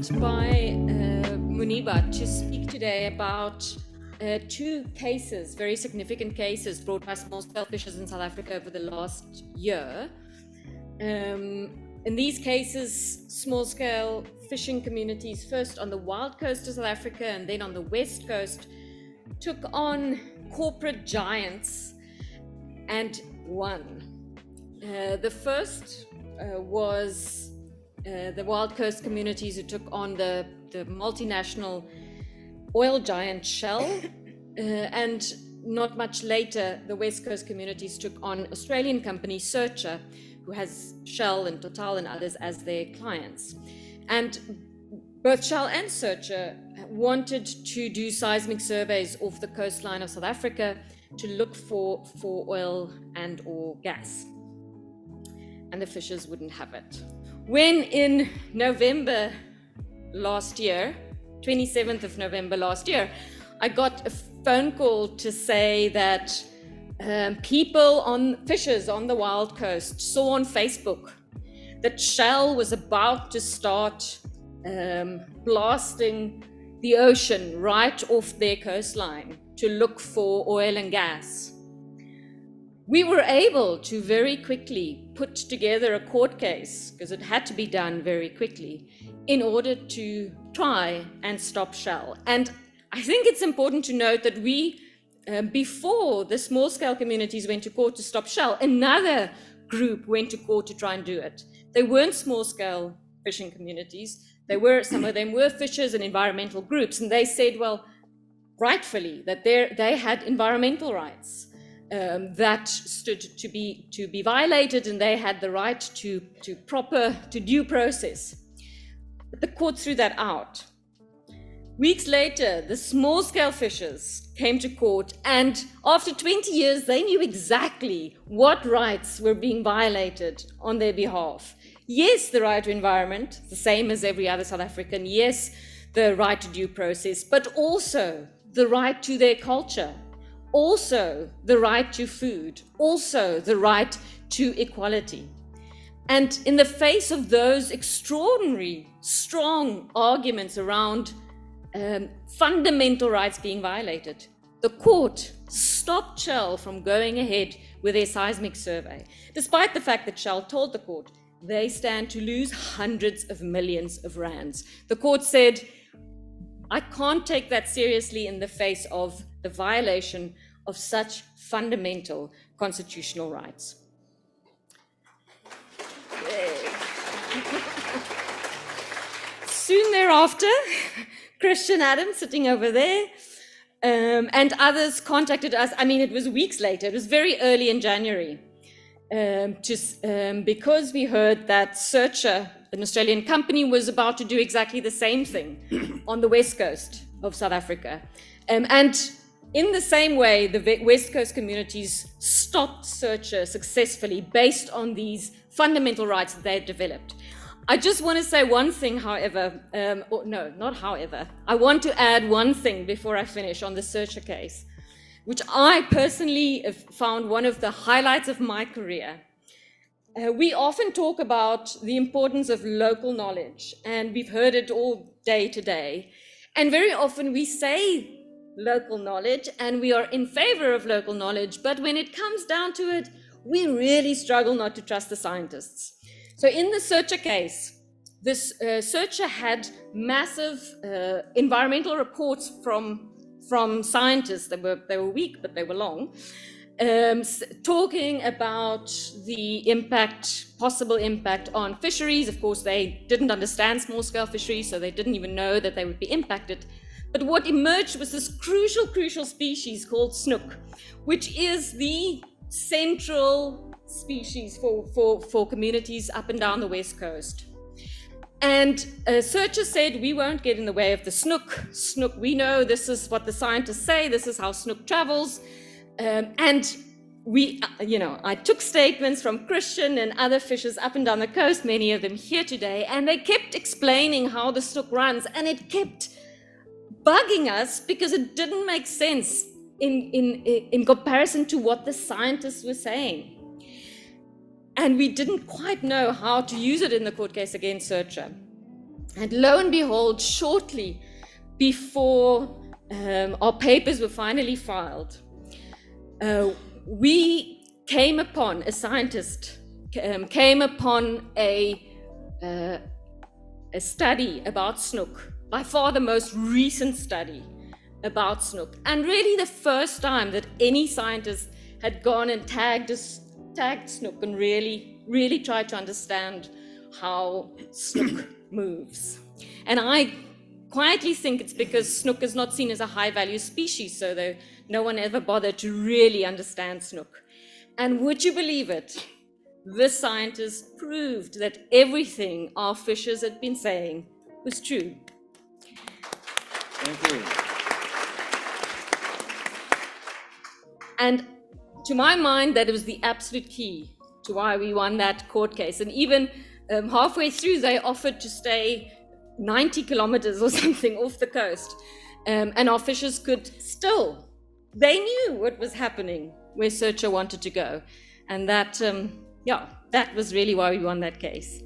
joined by Muniba to speak today about two cases, very significant cases brought by small-scale fishers in South Africa over the last year. In these cases, small-scale fishing communities, first on the wild coast of South Africa and then on the west coast, took on corporate giants and won. The first was the wild coast communities who took on the multinational oil giant Shell, and not much later, the west coast communities took on Australian company Searcher, who has Shell and Total and others as their clients. And both Shell and Searcher wanted to do seismic surveys off the coastline of South Africa to look for oil and or gas. And the fishers wouldn't have it. When in November last year, 27th of November last year, I got a phone call to say that fishers on the wild coast saw on Facebook that Shell was about to start blasting the ocean right off their coastline to look for oil and gas. We were able to very quickly put together a court case, because it had to be done very quickly, in order to try and stop Shell. And I think it's important to note that we, before the small-scale communities went to court to stop Shell, another group went to court to try and do it. They weren't small-scale fishing communities. Some of them were fishers and environmental groups, and they said, well, rightfully, that they had environmental rights that stood to be violated, and they had the right to due process. But the court threw that out. Weeks later, the small-scale fishers came to court, and after 20 years, they knew exactly what rights were being violated on their behalf. Yes, the right to environment, the same as every other South African. Yes, the right to due process, but also the right to their culture, also the right to food, also the right to equality. And in the face of those extraordinary, strong arguments around fundamental rights being violated, the court stopped Shell from going ahead with their seismic survey, despite the fact that Shell told the court they stand to lose hundreds of millions of rands. The court said, I can't take that seriously in the face of the violation of such fundamental constitutional rights. Soon thereafter, Christian Adams, sitting over there, and others contacted us. I mean, it was weeks later. It was very early in January, because we heard that Searcher, an Australian company, was about to do exactly the same thing on the west coast of South Africa. And in the same way, the west coast communities stopped Searcher successfully based on these fundamental rights that they had developed. I just want to say one thing, however, I want to add one thing before I finish on the Searcher case, which I personally have found one of the highlights of my career. We often talk about the importance of local knowledge, and we've heard it all day today. And very often we say local knowledge, and we are in favor of local knowledge, but when it comes down to it, we really struggle not to trust the scientists. So in the Searcher case, this Searcher had massive environmental reports from scientists. They were weak, but they were long, talking about the possible impact on fisheries. Of course, they didn't understand small-scale fisheries, so they didn't even know that they would be impacted. But what emerged was this crucial species called snook, which is the central species for communities up and down the west coast. And Searcher said, we won't get in the way of the snook. Snook, we know this is what the scientists say, this is how snook travels. And I took statements from Christian and other fishers up and down the coast, many of them here today, and they kept explaining how the snook runs, and it kept bugging us because it didn't make sense in comparison to what the scientists were saying. And we didn't quite know how to use it in the court case against Searcher. And lo and behold, shortly before our papers were finally filed, we came upon, a scientist came upon a study about snook, by far the most recent study about snook, and really the first time that any scientist had gone and tagged snook and really tried to understand how snook moves. And I quietly think it's because snook is not seen as a high-value species, so no one ever bothered to really understand snook. And would you believe it? This scientist proved that everything our fishers had been saying was true. Thank you. And to my mind, that was the absolute key to why we won that court case. And even halfway through, they offered to stay 90 kilometers or something off the coast. And our fishers could still, they knew what was happening where Searcher wanted to go. And that, that was really why we won that case.